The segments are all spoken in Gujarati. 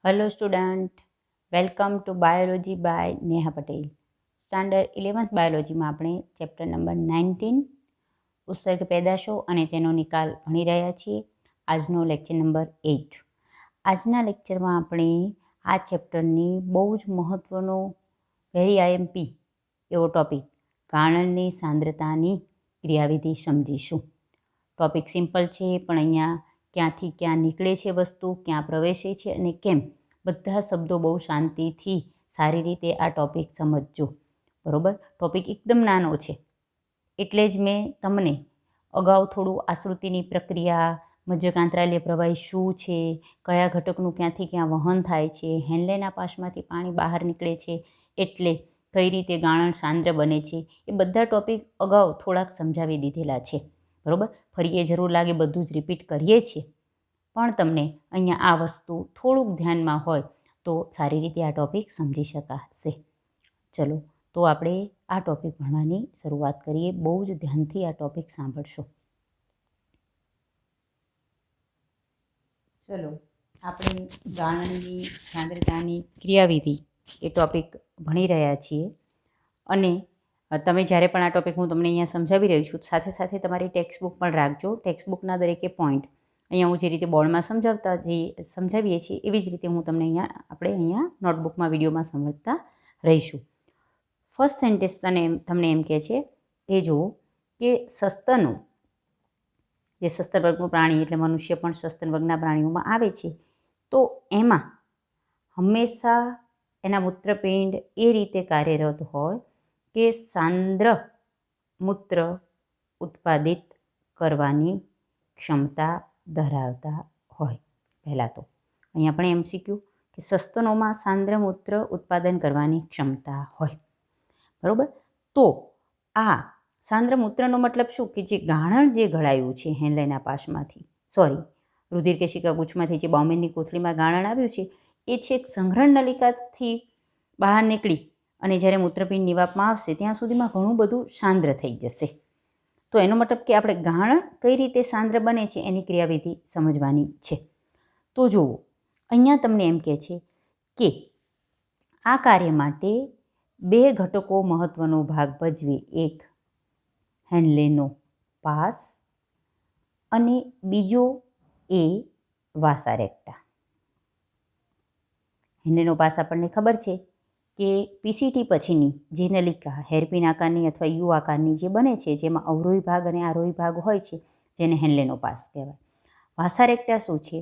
Hello student, welcome to biology by Neha Patel. Standard 11th બાયોલોજીમાં આપણે ચેપ્ટર નંબર 19 ઉત્સર્ગ પેદાશો અને તેનો નિકાલ ભણી રહ્યા છીએ. આજનો લેક્ચર નંબર 8. આજના લેક્ચરમાં આપણે આ ચેપ્ટરની બહુ જ મહત્ત્વનો વેરી આઈએમપી એવો ટૉપિક ગાળણની સાંદ્રતાની ક્રિયાવિધિ સમજીશું. ટૉપિક સિમ્પલ છે, પણ અહીંયા ક્યાંથી ક્યાં નીકળે છે વસ્તુ, ક્યાં પ્રવેશે છે અને કેમ, બધા શબ્દો બહુ શાંતિથી સારી રીતે આ ટૉપિક સમજજો. બરાબર? ટૉપિક એકદમ નાનો છે, એટલે જ મેં તમને અગાઉ થોડું આશ્રુતિની પ્રક્રિયા, મજ્જકાંતરાલ્ય પ્રવાહી શું છે, કયા ઘટકનું ક્યાંથી ક્યાં વહન થાય છે, હેન્લેના પાસમાંથી પાણી બહાર નીકળે છે એટલે કઈ રીતે ગાળણ સાંદ્ર બને છે, એ બધા ટૉપિક અગાઉ થોડાક સમજાવી દીધેલા છે. બરાબર? ફરી એ જરૂર લાગે બધું જ રિપીટ કરીએ છીએ, પણ તમને અહીંયા આ વસ્તુ થોડુંક ધ્યાનમાં હોય તો સારી રીતે આ ટૉપિક સમજી શકાશે. ચલો, તો આપણે આ ટૉપિક ભણવાની શરૂઆત કરીએ. બહુ જ ધ્યાનથી આ ટૉપિક સાંભળશો. ચલો, આપણે ગાળણની સાંદ્રતાની ક્રિયાવિધિ એ ટૉપિક ભણી રહ્યા છીએ. અને તમે જ્યારે પણ આ ટૉપિક હું તમને અહીંયા સમજાવી રહી છું, સાથે સાથે તમારી ટેક્સ્ટ બુક પણ રાખજો. ટેક્સ્ટ બુકના દરેકે પોઈન્ટ અહીંયા હું જે રીતે બોર્ડમાં સમજાવીએ છીએ એવી જ રીતે હું તમને આપણે અહીંયા નોટબુકમાં વિડીયોમાં સમજતા રહીશું. ફર્સ્ટ સેન્ટેન્સ તમને એમ કહે છે એ જુઓ કે સસ્તનનું, જે સસ્તન વર્ગનું પ્રાણી એટલે મનુષ્ય પણ સસ્તન વર્ગના પ્રાણીઓમાં આવે છે, તો એમાં હંમેશા એના મૂત્રપિંડ એ રીતે કાર્યરત હોય કે સાંદ્ર મૂત્ર ઉત્પાદિત કરવાની ક્ષમતા ધરાવતા હોય. પહેલાં તો અહીંયા પણ એમ શીખ્યું કે સસ્તનોમાં સાંદ્ર મૂત્ર ઉત્પાદન કરવાની ક્ષમતા હોય. બરાબર? તો આ સાંદ્ર મૂત્રનો મતલબ શું? કે જે ગાળણ જે ઘડાયું છે હેન્લેના પાસમાંથી, રુધિર કેશિકા ગુચ્છમાંથી જે બોમેનની કોથળીમાં ગાળણ આવ્યું છે, એ છેક સંગ્રહણ નલિકાથી બહાર નીકળી અને જ્યારે મૂત્રપિંડ નિવાપમાં આવશે ત્યાં સુધીમાં ઘણું બધું સાંદ્ર થઈ જશે. તો એનો મતલબ કે આપણે ગાળણ કઈ રીતે સાંદ્ર બને છે એની ક્રિયાવિધિ સમજવાની છે. તો જુઓ, અહીંયા તમને એમ કહે છે કે આ કાર્ય માટે બે ઘટકો મહત્ત્વનો ભાગ ભજવે. એક હેન્લેનો પાસ અને બીજો એ વાસા રેક્ટા. હેન્લેનો પાસ આપણને ખબર છે કે પીસીટી પછીની જે નલિકા હેરપિન આકારની અથવા યુ આકારની જે બને છે, જેમાં અવરોહી ભાગ અને આરોહી ભાગ હોય છે, જેને હેન્લેનો પાસ કહેવાય. વાસા રેક્ટા શું છે?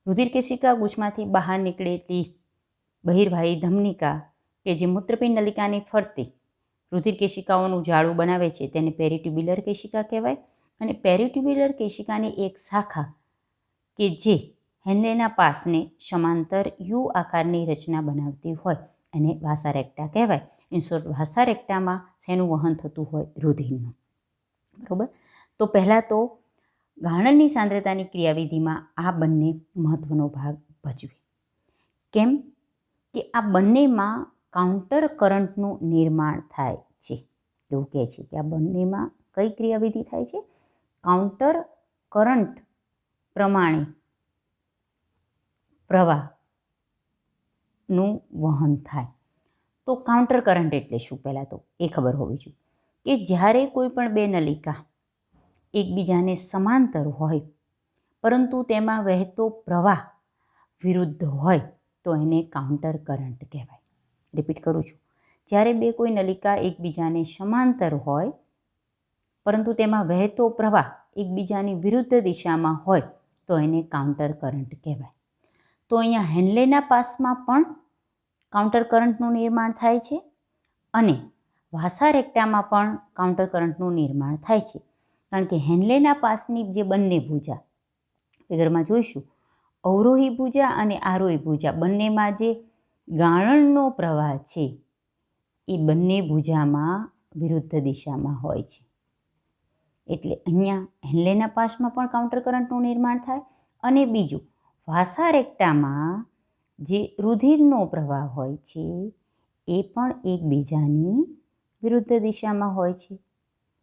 રુધિર કેશિકા ગુચ્છમાંથી બહાર નીકળેલી બહિર્વાહી ધમનિકા કે જે મૂત્રપિંડ નલિકાની ફરતે રુધિર કેશિકાઓનું જાળું બનાવે છે, તેને પેરીટ્યુબ્યુલર કેશિકા કહેવાય. અને પેરીટ્યુબ્યુલર કેશિકાની એક શાખા કે જે હેન્લેના પાસને સમાંતર યુ આકારની રચના બનાવતી હોય એને વાસા રેક્ટા કહેવાય. ઇનશોર્ટ, વાસા રેક્ટામાં શેનું વહન થતું હોય? રુધિરનું. બરાબર? તો પહેલાં તો ગાળણની સાંદ્રતાની ક્રિયાવિધિમાં આ બંને મહત્ત્વનો ભાગ ભજવે. કેમ કે આ બંનેમાં કાઉન્ટર કરંટનું નિર્માણ થાય છે. એવું કહે છે કે આ બંનેમાં કઈ ક્રિયાવિધિ થાય છે? કાઉન્ટર કરંટ પ્રમાણે પ્રવાહનું વહન થાય. તો કાઉન્ટર કરંટ એટલે શું? પહેલાં તો એ ખબર હોવી જોઈએ કે જ્યારે કોઈ પણ બે નલિકા એકબીજાને સમાંતર હોય પરંતુ તેમાં વહેતો પ્રવાહ વિરુદ્ધ હોય તો એને કાઉન્ટર કરંટ કહેવાય. રિપીટ કરું છું. જ્યારે બે કોઈ નલિકા એકબીજાને સમાંતર હોય પરંતુ તેમાં વહેતો પ્રવાહ એકબીજાની વિરુદ્ધ દિશામાં હોય તો એને કાઉન્ટર કરંટ કહેવાય. તો અહીંયા હેન્લેના પાસમાં પણ કાઉન્ટર કરંટનું નિર્માણ થાય છે અને વાસા રેક્ટામાં પણ કાઉન્ટર કરંટનું નિર્માણ થાય છે. કારણ કે હેન્લેના પાસની જે બંને ભુજા, ફિગરમાં જોઈશું, અવરોહી ભુજા અને આરોહી ભુજા બંનેમાં જે ગાળણનો પ્રવાહ છે એ બંને ભુજામાં વિરુદ્ધ દિશામાં હોય છે. એટલે અહીંયા હેન્લેના પાસમાં પણ કાઉન્ટર કરંટનું નિર્માણ થાય અને બીજું વાસા રેક્ટામાં જે રુધિરનો પ્રવાહ હોય છે એ પણ એકબીજાની વિરુદ્ધ દિશામાં હોય છે.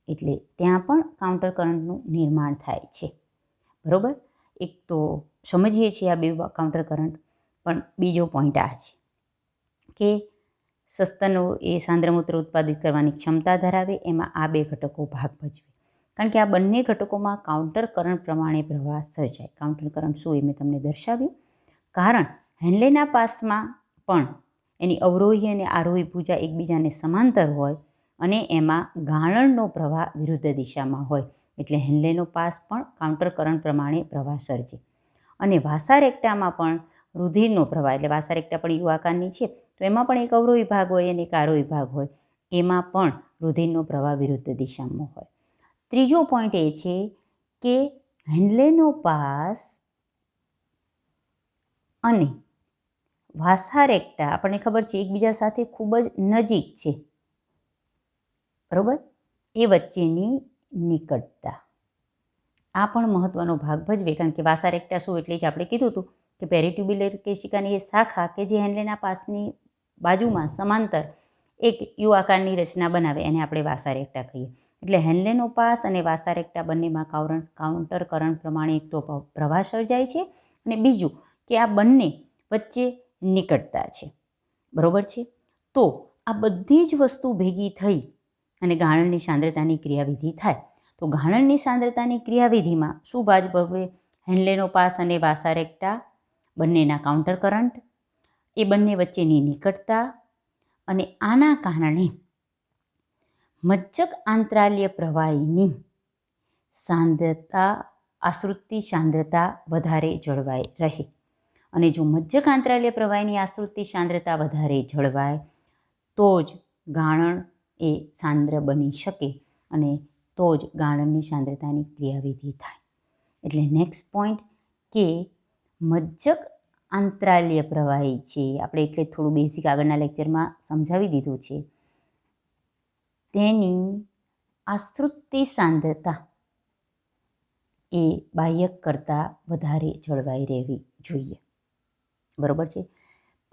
એટલે ત્યાં પણ કાઉન્ટર કરંટનું નિર્માણ થાય છે. બરાબર? એક તો સમજીએ છીએ આ બે કાઉન્ટર કરંટ. પણ બીજો પોઈન્ટ આ છે કે સસ્તનો એ સાંદ્રમૂત્ર ઉત્પાદિત કરવાની ક્ષમતા ધરાવે, એમાં આ બે ઘટકો ભાગ ભજવે. કારણ કે આ બંને ઘટકોમાં કાઉન્ટર કરંટ પ્રમાણે પ્રવાહ સર્જાય. કાઉન્ટર કરંટ શું એ મેં તમને દર્શાવ્યું. કારણ હેન્લેના પાસમાં પણ એની અવરોહી અને આરોહી ભુજા એકબીજાને સમાંતર હોય અને એમાં ગાળણનો પ્રવાહ વિરુદ્ધ દિશામાં હોય, એટલે હેન્લેનો પાસ પણ કાઉન્ટર કરંટ પ્રમાણે પ્રવાહ સર્જે. અને વાસારેક્ટામાં પણ રુધિરનો પ્રવાહ, એટલે વાસારેક્ટા પણ યુ આકારની છે, તો એમાં પણ એક અવરોહી ભાગ હોય અને એક આરોહી ભાગ હોય, એમાં પણ રુધિરનો પ્રવાહ વિરુદ્ધ દિશામાં હોય. ત્રીજો પોઈન્ટ એ છે કે હેન્લેનો પાસ અને વાસારેક્ટા આપણને ખબર છે એકબીજા સાથે ખૂબ જ નજીક છે, બરાબર, એ વચ્ચેની નિકટતા આ પણ મહત્વનો ભાગ ભજવે. કારણ કે વાસારેક્ટા શું એટલે જ આપણે કીધું હતું કે પેરીટ્યુબ્યુલર કેશિકાની એ શાખા કે જે હેન્લેના પાસની બાજુમાં સમાંતર એક યુ આકારની રચના બનાવે એને આપણે વાસારેક્ટા કહીએ. એટલે હેન્લેનો પાસ અને વાસારેક્ટા બંનેમાં કાઉન્ટર કરંટ પ્રમાણે એક તો પ્રવાહ સર્જાય છે અને બીજું કે આ બંને વચ્ચે નિકટતા છે, બરાબર છે. તો આ બધી જ વસ્તુ ભેગી થઈ અને ગાળણની સાંદ્રતાની ક્રિયાવિધિ થાય. તો ગાળણની સાંદ્રતાની ક્રિયાવિધિમાં શું ભાગ ભજવે? હેન્લેનો પાસ અને વાસારેક્ટા બંનેના કાઉન્ટર કરંટ, એ બંને વચ્ચેની નિકટતા, અને આના કારણે મજ્જક આંતરાલ્ય પ્રવાહીની સાંદ્રતા, આશ્રિતિ સાંદ્રતા વધારે જળવાઈ રહે. અને જો મજ્જક આંતરાલ્ય પ્રવાહીની આશ્રિતિ સાંદ્રતા વધારે જળવાય તો જ ગાળણ એ સાંદ્ર બની શકે અને તો જ ગાળણની સાંદ્રતાની ક્રિયાવિધિ થાય. એટલે નેક્સ્ટ પોઈન્ટ કે મજ્જક આંતરાલ્ય પ્રવાહી છે, આપણે એટલે થોડું બેઝિક આગળના લેક્ચરમાં સમજાવી દીધું છે, તેની આશ્રિતિ સાંદ્રતા એ બાહ્યક કરતાં વધારે જળવાઈ રહેવી જોઈએ, બરાબર છે.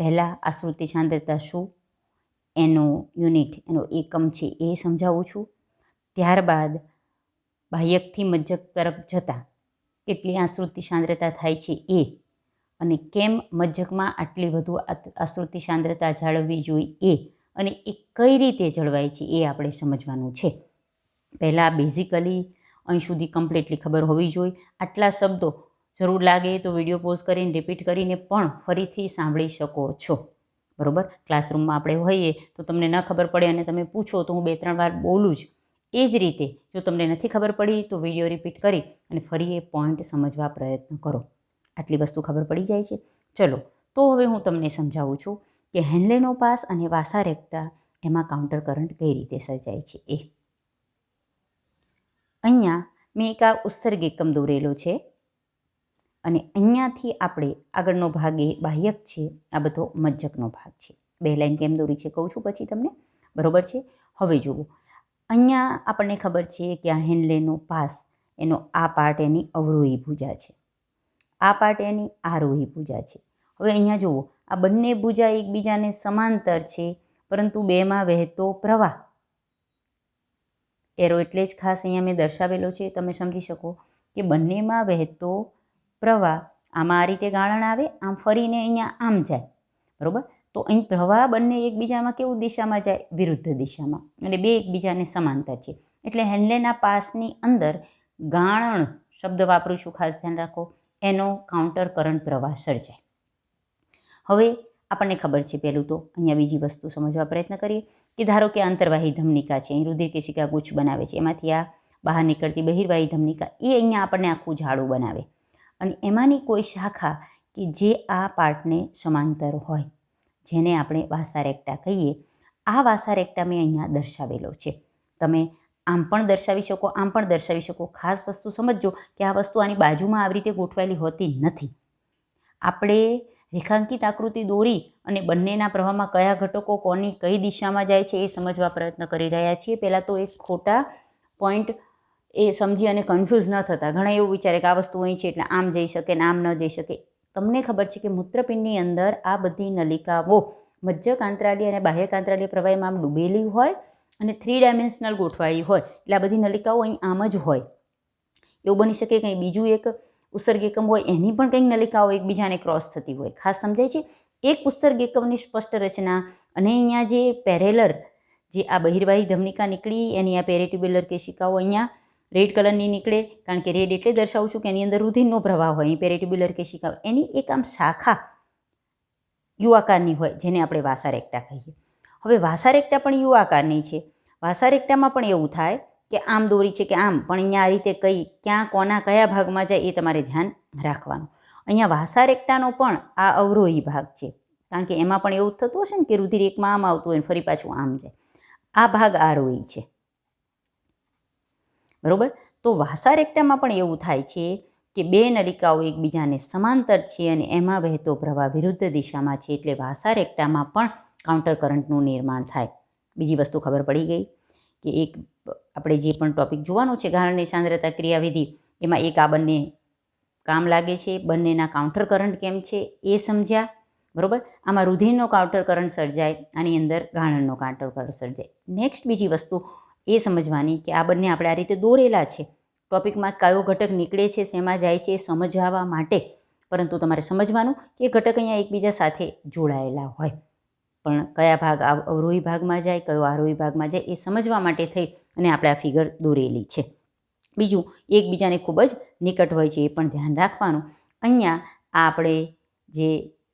પહેલાં આશ્રિતિ સાંદ્રતા શું, એનો યુનિટ, એનો એકમ છે એ સમજાવું છું. ત્યારબાદ બાહ્યકથી મજ્જક તરફ જતાં કેટલી આશ્રિતિ સાંદ્રતા થાય છે એ, અને કેમ મજ્જકમાં આટલી વધુ આશ્રિતિ સાંદ્રતા જાળવવી જોઈએ અને એ કઈ રીતે જળવાય છે એ આપણે સમજવાનું છે. પહેલાં બેઝિકલી અહીં સુધી કમ્પ્લીટલી ખબર હોવી જોઈએ. આટલા શબ્દો જરૂર લાગે તો વિડીયો પોઝ કરીને રિપીટ કરીને પણ ફરીથી સાંભળી શકો છો, બરાબર. ક્લાસરૂમમાં આપણે હોઈએ તો તમને ન ખબર પડે અને તમે પૂછો તો હું 2-3 વાર બોલું જ. એ જ રીતે જો તમને નથી ખબર પડી તો વિડીયો રિપીટ કરી અને ફરી એ પોઈન્ટ સમજવા પ્રયત્ન કરો. આટલી વસ્તુ ખબર પડી જાય છે. ચલો, તો હવે હું તમને સમજાવું છું કે હેન્લેનો પાસ અને વાસારેક્ટા એમાં કાઉન્ટર કરંટ કઈ રીતે સર્જાય છે એ. અહીંયા મેં એક આ ઉત્સર્ગ એકમ દોરેલો છે અને અહીંયાથી આપણે આગળનો ભાગ એ બાહ્યક છે, આ બધો મજ્જકનો ભાગ છે. 2 લાઈન કેમ દોરી છે કહું છું પછી તમને, બરાબર છે. હવે જુઓ, અહીંયા આપણને ખબર છે કે આ હેન્લેનો પાસ, એનો આ પાર્ટ એની અવરોહી ભુજા છે, આ પાર્ટ એની આરોહી ભુજા છે. હવે અહીંયા જુઓ, આ બંને ભુજા એકબીજાને સમાંતર છે, પરંતુ બેમાં વહેતો પ્રવાહ, એરો એટલે જ ખાસ અહીંયા મેં દર્શાવેલો છે, તમે સમજી શકો કે બંનેમાં વહેતો પ્રવાહ આમાં આ રીતે ગાળણ આવે, આમ ફરીને અહીંયા આમ જાય, બરાબર. તો અહીં પ્રવાહ બંને એકબીજામાં કેવું દિશામાં જાય? વિરુદ્ધ દિશામાં, અને બે એકબીજાને સમાંતર છે. એટલે હેન્લેના પાસની અંદર ગાળણ શબ્દ વાપરું છું, ખાસ ધ્યાન રાખો, એનો કાઉન્ટર કરંટ પ્રવાહ સર્જાય. હવે આપણને ખબર છે, પહેલું તો અહીંયા બીજી વસ્તુ સમજવા પ્રયત્ન કરીએ કે ધારો કે અંતર્વાહી ધમનિકા છે, અહીં રુધિર કેશિકા ગુચ્છ બનાવે છે, એમાંથી આ બહાર નીકળતી બહિર્વાહી ધમનિકા એ અહીંયા આપણને આખું જાડું બનાવે, અને એમાંની કોઈ શાખા કે જે આ પાર્ટને સમાંતર હોય, જેને આપણે વાસારેક્ટા કહીએ, આ વાસારેક્ટા મેં અહીંયા દર્શાવેલો છે. તમે આમ પણ દર્શાવી શકો, આમ પણ દર્શાવી શકો. ખાસ વસ્તુ સમજજો કે આ વસ્તુ આની બાજુમાં આવી રીતે ગોઠવાયેલી હોતી નથી. આપણે રેખાંકિત આકૃતિ દોરી અને બંનેના પ્રવાહમાં કયા ઘટકો કોની કઈ દિશામાં જાય છે એ સમજવા પ્રયત્ન કરી રહ્યા છીએ. પહેલાં તો એક ખોટા પોઈન્ટ એ સમજી અને કન્ફ્યુઝ ન થતા. ઘણા એવું વિચારે કે આ વસ્તુ અહીં છે એટલે આમ જઈ શકે ને આમ ન જઈ શકે. તમને ખબર છે કે મૂત્રપિંડની અંદર આ બધી નલિકાઓ મજ્જક આંતરાલ્ય અને બાહ્યક આંતરાલ્ય પ્રવાહીમાં આમ ડૂબેલી હોય અને 3 ડાયમેન્શનલ ગોઠવાઈ હોય, એટલે આ બધી નલિકાઓ અહીં આમ જ હોય. એવું બની શકે કે અહીં બીજું એક ઉત્સર્ગ એકમ હોય એની પણ કંઈક નલિકાઓ એકબીજાને ક્રોસ થતી હોય. ખાસ સમજાય છે? એક ઉત્સર્ગ એકમની સ્પષ્ટ રચના અને અહીંયા જે પેરેલર જે આ બહિર્વાહી ધમનિકા નીકળી એની આ પેરેટ્યુબ્યુલર કેશિકાઓ અહીંયા રેડ કલરની નીકળે, કારણ કે રેડ એટલે દર્શાવું છું કે એની અંદર રુધિરનો પ્રવાહ હોય. અહીં પેરેટ્યુબ્યુલર કેશિકાઓ એની એક આમ શાખા યુ આકારની હોય જેને આપણે વાસા રેક્ટા કહીએ. હવે વાસા રેક્ટા પણ યુ આકારની છે. વાસા રેક્ટામાં પણ એવું થાય કે આમ દોરી છે કે આમ, પણ અહીંયા આ રીતે ક્યાં કોના કયા ભાગમાં જાય એ તમારે ધ્યાન રાખવાનું. અહીંયા વાસા રેક્ટાનો પણ આ અવરોહી ભાગ છે, કારણ કે એમાં પણ એવું જ થતું હશે ને કે રુધિર એકમાં આમ આવતું હોય ને ફરી પાછું આમ જાય. આ ભાગ આરોહી છે, બરોબર. તો વાસા રેક્ટામાં પણ એવું થાય છે કે બે નલિકાઓ એકબીજાને સમાંતર છે અને એમાં વહેતો પ્રવાહ વિરુદ્ધ દિશામાં છે, એટલે વાસા રેક્ટામાં પણ કાઉન્ટર કરંટનું નિર્માણ થાય. બીજી વસ્તુ ખબર પડી ગઈ કે એક આપણે જે પણ ટોપિક જોવાનો છે ગાળણની સાંદ્રતા ક્રિયાવિધિ, એમાં એક આ બંને કામ લાગે છે, બંનેના કાઉન્ટર કરંટ કેમ છે એ સમજ્યા, બરોબર. આમાં રુધિરનો કાઉન્ટર કરંટ સર્જાય, આની અંદર ગાળણનો કાઉન્ટર કરંટ સર્જાય. નેક્સ્ટ બીજી વસ્તુ એ સમજવાની કે આ બંને આપણે આ રીતે દોરેલા છે, ટોપિકમાં કયો ઘટક નીકળે છે, શેમાં જાય છે એ સમજાવવા માટે, પરંતુ તમારે સમજવાનું કે ઘટક અહીંયા એકબીજા સાથે જોડાયેલા હોય, પણ કયા ભાગ અવરોહી ભાગમાં જાય, કયો આરોહી ભાગમાં જાય એ સમજવા માટે થઈ અને આપણે આ ફિગર દોરેલી છે. બીજું, એકબીજાને ખૂબ જ નિકટ હોય છે એ પણ ધ્યાન રાખવાનું. અહીંયા આપણે જે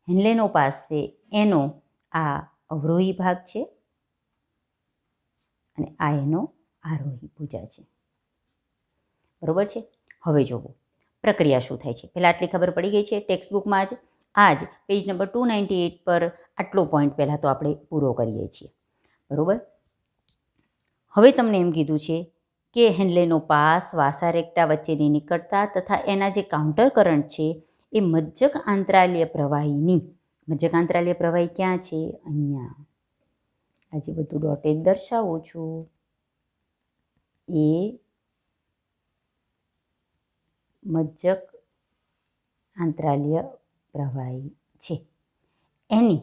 હેન્લેનો પાસ છે એનો આ અવરોહી ભાગ છે અને આ એનો આરોહી ભુજા છે, બરોબર છે. હવે જોવો પ્રક્રિયા શું થાય છે. પહેલાં આટલી ખબર પડી ગઈ છે. ટેક્સ્ટબુકમાં જ પેજ નંબર 298 પર આટલો પોઈન્ટ પહેલાં તો આપણે પૂરો કરીએ છીએ, બરોબર. હવે તમને એમ કીધું છે કે હેન્લેનો પાસ વાસા રેક્ટા વચ્ચેની નિકટતા તથા એના જે કાઉન્ટર કરંટ છે એ મજ્જક આંતરાલ્ય પ્રવાહીની, મજ્જક આંતરાલ્ય પ્રવાહી ક્યાં છે? અહીંયા. આજે બધું ડોટેડ દર્શાવું છું. એ મજ્જક આંતરાલ્ય પ્રવાહી છે. એની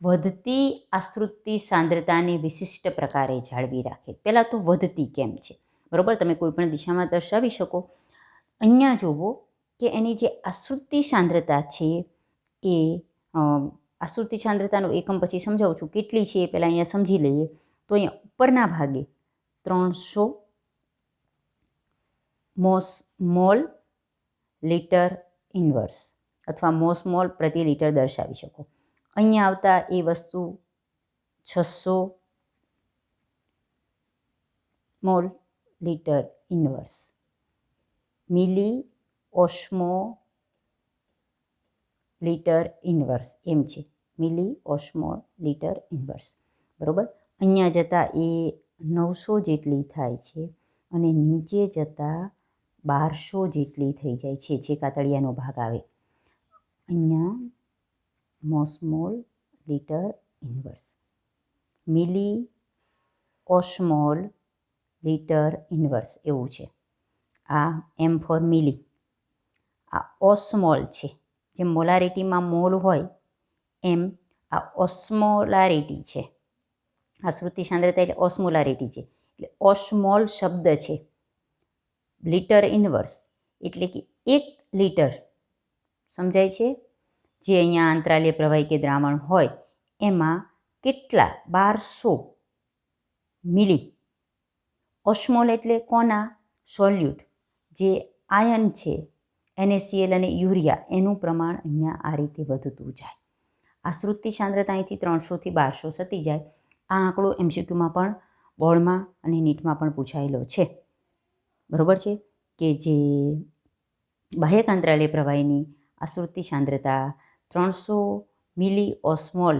વધતી આશ્રુતિ સાંદ્રતાને વિશિષ્ટ પ્રકારે જાળવી રાખે. પહેલાં તો વધતી કેમ છે, બરાબર. તમે કોઈ પણ દિશામાં દર્શાવી શકો. અહીંયા જુઓ કે એની જે આશ્રુતિ સાંદ્રતા છે એ આશ્રુતિ સાંદ્રતાનો એકમ પછી સમજાવું છું કેટલી છે એ પહેલાં અહીંયા સમજી લઈએ. તો અહીંયા ઉપરના ભાગે 300 મોલ લિટર ઇન્વર્સ અથવા મોલ પ્રતિ લિટર દર્શાવી શકો. અહીંયા આવતા એ વસ્તુ 600 મોલ લિટર ઇન્વર્સ, મિલી ઓસ્મો લિટર ઇન્વર્સ એમ છે, મિલી ઓસ્મો લિટર ઇન્વર્સ, બરાબર. અહીંયા જતાં એ 900 જેટલી થાય છે અને નીચે જતાં 1200 જેટલી થઈ જાય છે, જે કાતળિયાનો ભાગ આવે. અહીંયા મોસ્મોલ લિટર ઇન્વર્સ, મિલી ઓસ્મોલ લિટર ઇન્વર્સ એવું છે. આ એમ ફોર મિલી, આ ઓસ્મોલ છે. જેમ મોલારિટીમાં મોલ હોય એમ આ ઓસ્મોલારિટી છે. આશ્રુતિ સાંદ્રતા એટલે ઓસ્મોલારિટી છે, એટલે ઓસ્મોલ શબ્દ છે. લિટર ઇન્વર્સ એટલે કે 1 લિટર સમજાય છે. જે અહીંયા આંતરાલ્ય પ્રવાહી કે દ્રાવણ હોય એમાં કેટલા 1200 મિલી. ઓસ્મોલ એટલે કોના? સોલ્યુટ, જે આયન છે NaCl અને યુરિયા, એનું પ્રમાણ અહીંયા આ રીતે વધતું જાય. આશ્રુતિ સાંદ્રતા અહીંથી 300 થી 1200 થતી જાય. આ આંકડો MCQમાં પણ, બોર્ડમાં અને નીટમાં પણ પૂછાયેલો છે, બરાબર છે. કે જે બાહ્યક આંતરાલ્ય પ્રવાહીની આશ્રુતિ સાંદ્રતા 300 મિલી ઓસ્મોલ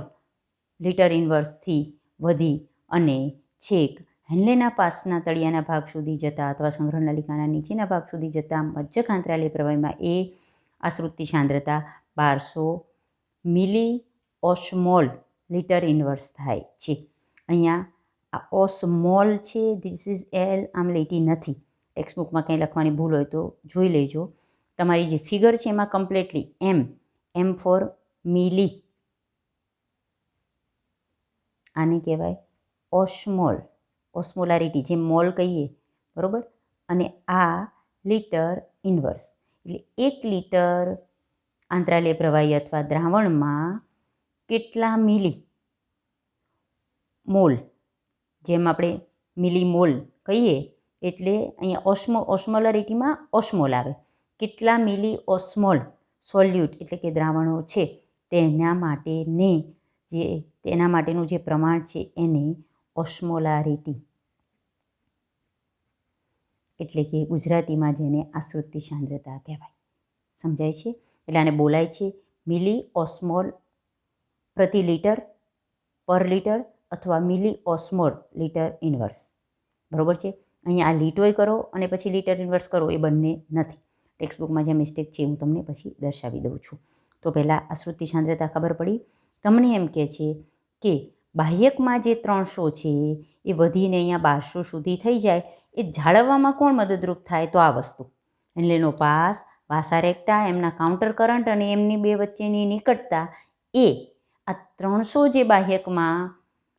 લિટર ઇન્વર્સથી વધી અને છેક હેન્લેના પાસના તળિયાના ભાગ સુધી જતા અથવા સંગ્રહ નલિકાના નીચેના ભાગ સુધી જતા મજ્જક આંતરાલ્ય પ્રવાહીમાં એ આશ્રુતિ સાંદ્રતા 1200 મિલી ઓસ્મોલ લિટર ઇન્વર્સ થાય છે. અહીંયા આ ઓસ્મોલ છે, ધીસ ઇઝ એલ, આમ લીટી નથી. ટેક્સ્ટબુકમાં કંઈ લખવાની ભૂલ હોય તો જોઈ લેજો. તમારી જે ફિગર છે એમાં કમ્પ્લીટલી એમ ફોર મિલી, આને કહેવાય ઓસ્મોલ, ઓસ્મોલારિટી, જેમ મોલ કહીએ, બરાબર. અને આ લિટર ઇન્વર્સ એટલે 1 લીટર આંતરાલીય પ્રવાહી અથવા દ્રાવણમાં કેટલા મિલી મોલ, જેમ આપણે મિલીમોલ કહીએ એટલે અહીંયા ઓસ્મોલરિટીમાં ઓસ્મોલ આવે, કેટલા મિલી ઓસ્મોલ સોલ્યુટ એટલે કે દ્રાવણો છે તેના માટેનું જે પ્રમાણ છે એને ઓસ્મોલારિટી એટલે કે ગુજરાતીમાં જેને આશ્રુતિ સાંદ્રતા કહેવાય. સમજાય છે? એટલે આને બોલાય છે મિલી ઓસ્મોલ પ્રતિ લીટર, પર લીટર અથવા મિલી ઓસ્મોલ લીટર ઇન્વર્સ. બરાબર છે? અહીંયા આ લીટોય કરો અને પછી લીટર ઇન્વર્સ કરો એ બંને નથી. ટેક્સ્ટબુકમાં જે મિસ્ટેક છે હું તમને પછી દર્શાવી દઉં છું. તો પહેલાં આશ્રુતિ સાંદ્રતા ખબર પડી. તમને એમ કહે છે કે બાહ્યકમાં જે 300 છે એ વધીને અહીંયા 1200 સુધી થઈ જાય, એ જાળવવામાં કોણ મદદરૂપ થાય? તો આ વસ્તુ હેન્લેનો પાસ, વાસા રેક્ટા, એમના કાઉન્ટર કરંટ અને એમની બે વચ્ચેની નિકટતા એ આ 300 જે બાહ્યકમાં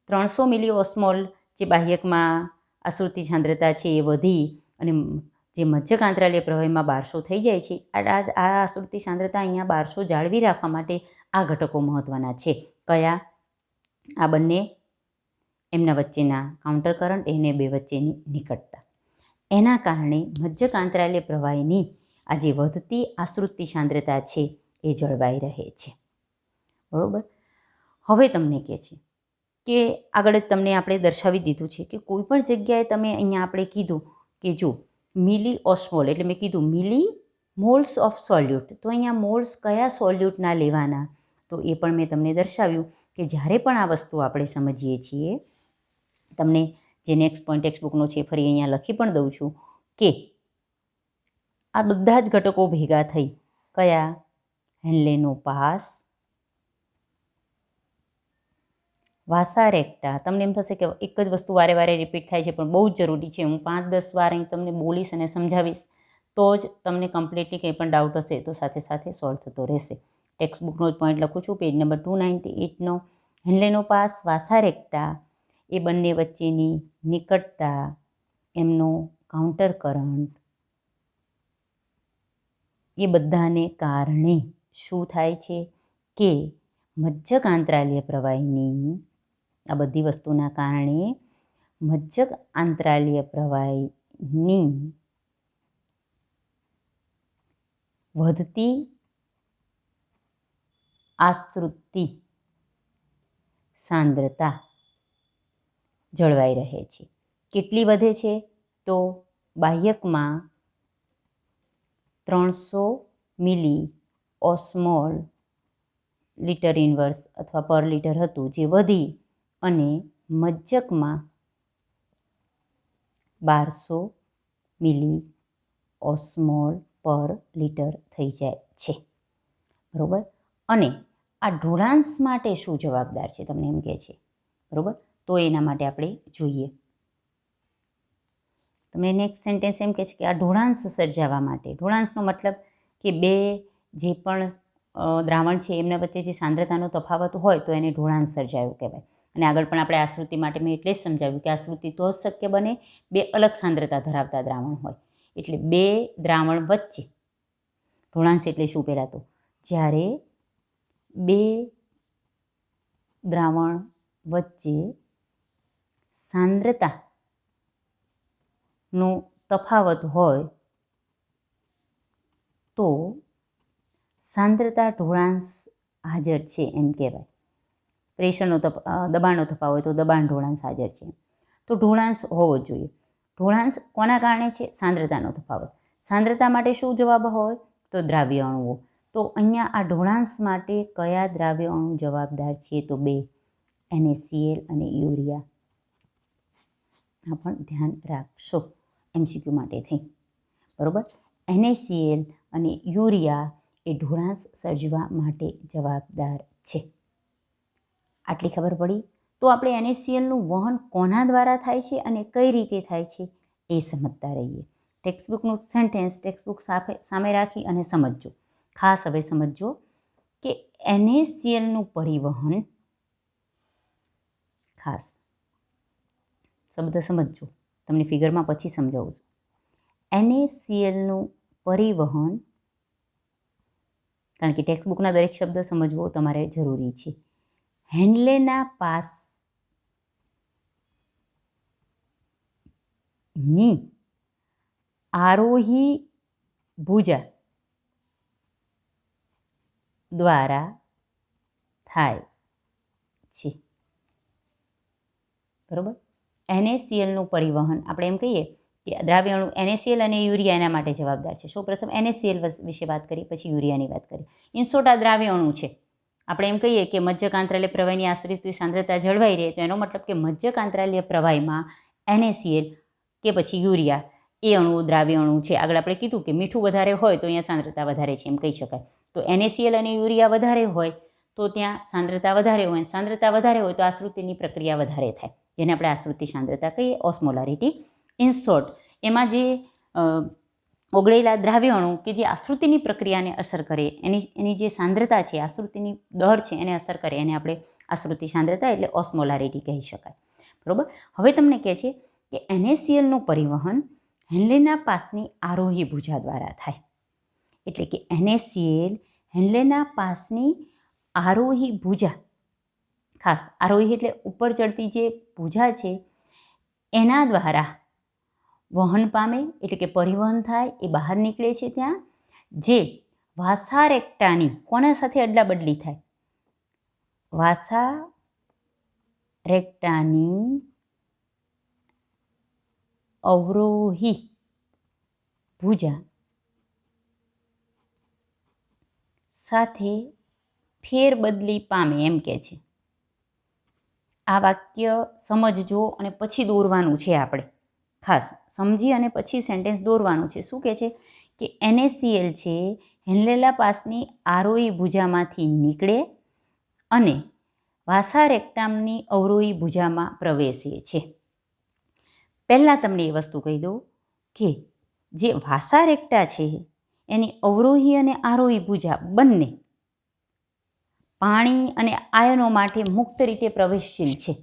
300 મિલી ઓસ્મોલ જે બાહ્યકમાં આશ્રુતિ સાંદ્રતા છે એ વધી અને જે મજ્જક આંતરાલીય પ્રવાહીમાં 1200 થઈ જાય છે. આ આશ્રુતિ સાંદ્રતા અહીંયા 1200 જાળવી રાખવા માટે આ ઘટકો મહત્ત્વના છે. કયા? આ બંને, એમના વચ્ચેના કાઉન્ટર કરંટ, એને બે વચ્ચેની નિકટતા. એના કારણે મજ્જક આંતરાલીય પ્રવાહીની આ જે વધતી આશ્રુતિ સાંદ્રતા છે એ જળવાઈ રહે છે. બરાબર. હવે તમને કહે છે કે આગળ જ તમને આપણે દર્શાવી દીધું છે કે કોઈ પણ જગ્યાએ તમે અહીંયા આપણે કીધું કે જો મિલી ઓસ્મોલ એટલે મેં કીધું મિલી મોલ્સ ઓફ સોલ્યુટ, તો અહીંયા મોલ્સ કયા સોલ્યુટના લેવાના? તો એ પણ મેં તમને દર્શાવ્યું કે જ્યારે પણ આ વસ્તુ આપણે સમજીએ છીએ, તમને જે નેક્સ્ટ પોઈન્ટ ટેક્સ્ટબુકનો છે ફરી અહીંયા લખી પણ દઉં છું કે આ બધા જ ઘટકો ભેગા થઈ કયા? હેન્લેનો પાસ, વાસા રેક્ટા. તમને એમ થશે કે એક જ વસ્તુ વારે વારે રિપીટ થાય છે, પણ બહુ જ જરૂરી છે. હું 5-10 વાર અહીં તમને બોલીશ અને સમજાવીશ તો જ તમને કમ્પ્લીટલી કંઈ પણ ડાઉટ હશે તો સાથે સાથે સોલ્વ થતો રહેશે. ટેક્સ્ટબુકનો જ પોઈન્ટ લખું છું, પેજ નંબર 298નો. હેન્લેનો પાસ, વાસા રેક્ટા એ બંને વચ્ચેની નિકટતા, એમનો કાઉન્ટર કરંટ, એ બધાને કારણે શું થાય છે કે મજ્જક આંતરાલીય પ્રવાહીની આ બધી વસ્તુના કારણે મજ્જક આંતરાલીય પ્રવાહીની વધતી આશ્રુતિ સાંદ્રતા જળવાઈ રહે છે. કેટલી વધે છે? તો બાહ્યકમાં 300 મિલી ઓસ્મોલ લીટર ઇન્વર્સ અથવા પર લીટર હતું, જે વધી અને મજ્જકમાં 1200 મિલી ઓસ્મોલ પર લીટર થઈ જાય છે. બરાબર. અને આ ઢોળાંશ માટે શું જવાબદાર છે? તમને એમ કહે છે. બરાબર. તો એના માટે આપણે જોઈએ. તમને નેક્સ્ટ સેન્ટેન્સ એમ કહે છે કે આ ઢોળાંશ સર્જાવા માટે, ઢોળાંશનો મતલબ કે બે જે પણ દ્રાવણ છે એમના વચ્ચે જે સાંદ્રતાનો તફાવત હોય તો એને ઢોળાંશ સર્જાયું કહેવાય. અને આગળ પણ આપણે આશ્રુતિ માટે મેં એટલે જ સમજાવ્યું કે આશ્રુતિ તો જ શક્ય બને બે અલગ સાંદ્રતા ધરાવતા દ્રાવણ હોય. એટલે બે દ્રાવણ વચ્ચે ઢોળાંશ એટલે શું? પહેલાં તો જ્યારે બે દ્રાવણ વચ્ચે સાંદ્રતાનો તફાવત હોય તો સાંદ્રતા ઢોળાંશ હાજર છે એમ કહેવાય. પ્રેશરનો દબાણનો તફાવત હોય તો દબાણ ઢોળાંશ હાજર છે. તો ઢોળાંશ હોવો જોઈએ. ઢોળાંશ કોના કારણે છે? સાંદ્રતાનો તફાવત. સાંદ્રતા માટે શું જવાબ હોય? તો દ્રાવ્ય અણુઓ. તો અહીંયા આ ઢોળાંશ માટે કયા દ્રાવ્ય અણુ જવાબદાર છે? તો બે, NaCl અને યુરિયા. આ પણ ધ્યાન રાખશો MCQ માટે થઈ. બરાબર. NaCl અને યુરિયા એ ઢોળાંશ સર્જવા માટે જવાબદાર છે. આટલી ખબર પડી. તો આપણે NaClનું વહન કોના દ્વારા થાય છે અને કઈ રીતે થાય છે એ સમજતા રહીએ. ટેક્સ્ટબુકનું સેન્ટેન્સ ટેક્સ્ટબુક સામે રાખી અને સમજજો. ખાસ હવે સમજજો કે NaClનું પરિવહન, ખાસ શબ્દ સમજજો, તમને ફિગરમાં પછી સમજાવું છું. NaClનું પરિવહન કારણ કે ટેક્સ્ટ બુકના દરેક શબ્દ સમજવો તમારે જરૂરી છે. હેન્ડલેના પાસની આરોહી ભુજા દ્વારા થાય છે. બરાબર. NaClનું પરિવહન આપણે એમ કહીએ કે દ્રાવ્ય અણુ NaCl અને યુરિયા એના માટે જવાબદાર છે. સૌપ્રથમ NaCl વિશે વાત કરીએ, પછી યુરિયાની વાત કરીએ. ઇનશોર્ટ આ દ્રાવ્ય અણુ છે. આપણે એમ કહીએ કે મજ્જકાંતરાલ્ય પ્રવાહીની આશ્રિત સાંદ્રતા જળવાઈ રહે, તો એનો મતલબ કે મજ્જકાંતરાલ્ય પ્રવાહીમાં NaCl કે પછી યુરિયા એ અણુ દ્રાવ્ય અણુ છે. આગળ આપણે કીધું કે મીઠું વધારે હોય તો અહીંયા સાંદ્રતા વધારે છે એમ કહી શકાય. તો NaCl અને યુરિયા વધારે હોય તો ત્યાં સાંદ્રતા વધારે હોય, સાંદ્રતા વધારે હોય તો આશ્રુતિની પ્રક્રિયા વધારે થાય, જેને આપણે આશ્રુતિ સાંદ્રતા કહીએ, ઓસ્મોલારિટી. ઇન શોર્ટ એમાં જે ઓગળેલા દ્રાવ્ય અણુ કે જે આશ્રુતિની પ્રક્રિયાને અસર કરે, એની જે સાંદ્રતા છે, આશ્રુતિની દર છે એને અસર કરે, એને આપણે આશ્રુતિ સાંદ્રતા એટલે ઓસ્મોલારિટી કહી શકાય. બરાબર. હવે તમને કહે છે કે NaClનું પરિવહન હેન્લેના પાસની આરોહી ભુજા દ્વારા થાય. એટલે કે NaCl હેન્લેના પાસની આરોહી ભુજા, ખાસ આરોહી એટલે ઉપર ચડતી જે ભુજા છે એના દ્વારા વહન પામે, એટલે કે પરિવહન થાય, એ બહાર નીકળે છે ત્યાં, જે વાસારેક્ટાની કોના સાથે અદલા બદલી થાય? વાસારેક્ટાની અવરોહી ભુજા સાથે ફેરબદલી પામે એમ કે છે. આ વાક્ય સમજજો અને પછી દોરવાનું છે. આપણે ખાસ સમજી અને પછી સેન્ટેન્સ દોરવાનું છે. શું કહે છે કે NaCl છે હેન્લેના પાસની આરોહી ભુજામાંથી નીકળે અને વાસારેક્ટામની અવરોહી ભુજામાં પ્રવેશે છે. પહેલાં તમને એ વસ્તુ કહી દઉં કે જે વાસારેક્ટા છે એની અવરોહી અને આરોહી ભુજા બંને પાણી અને આયનો માટે મુક્ત રીતે પ્રવેશશીલ છે.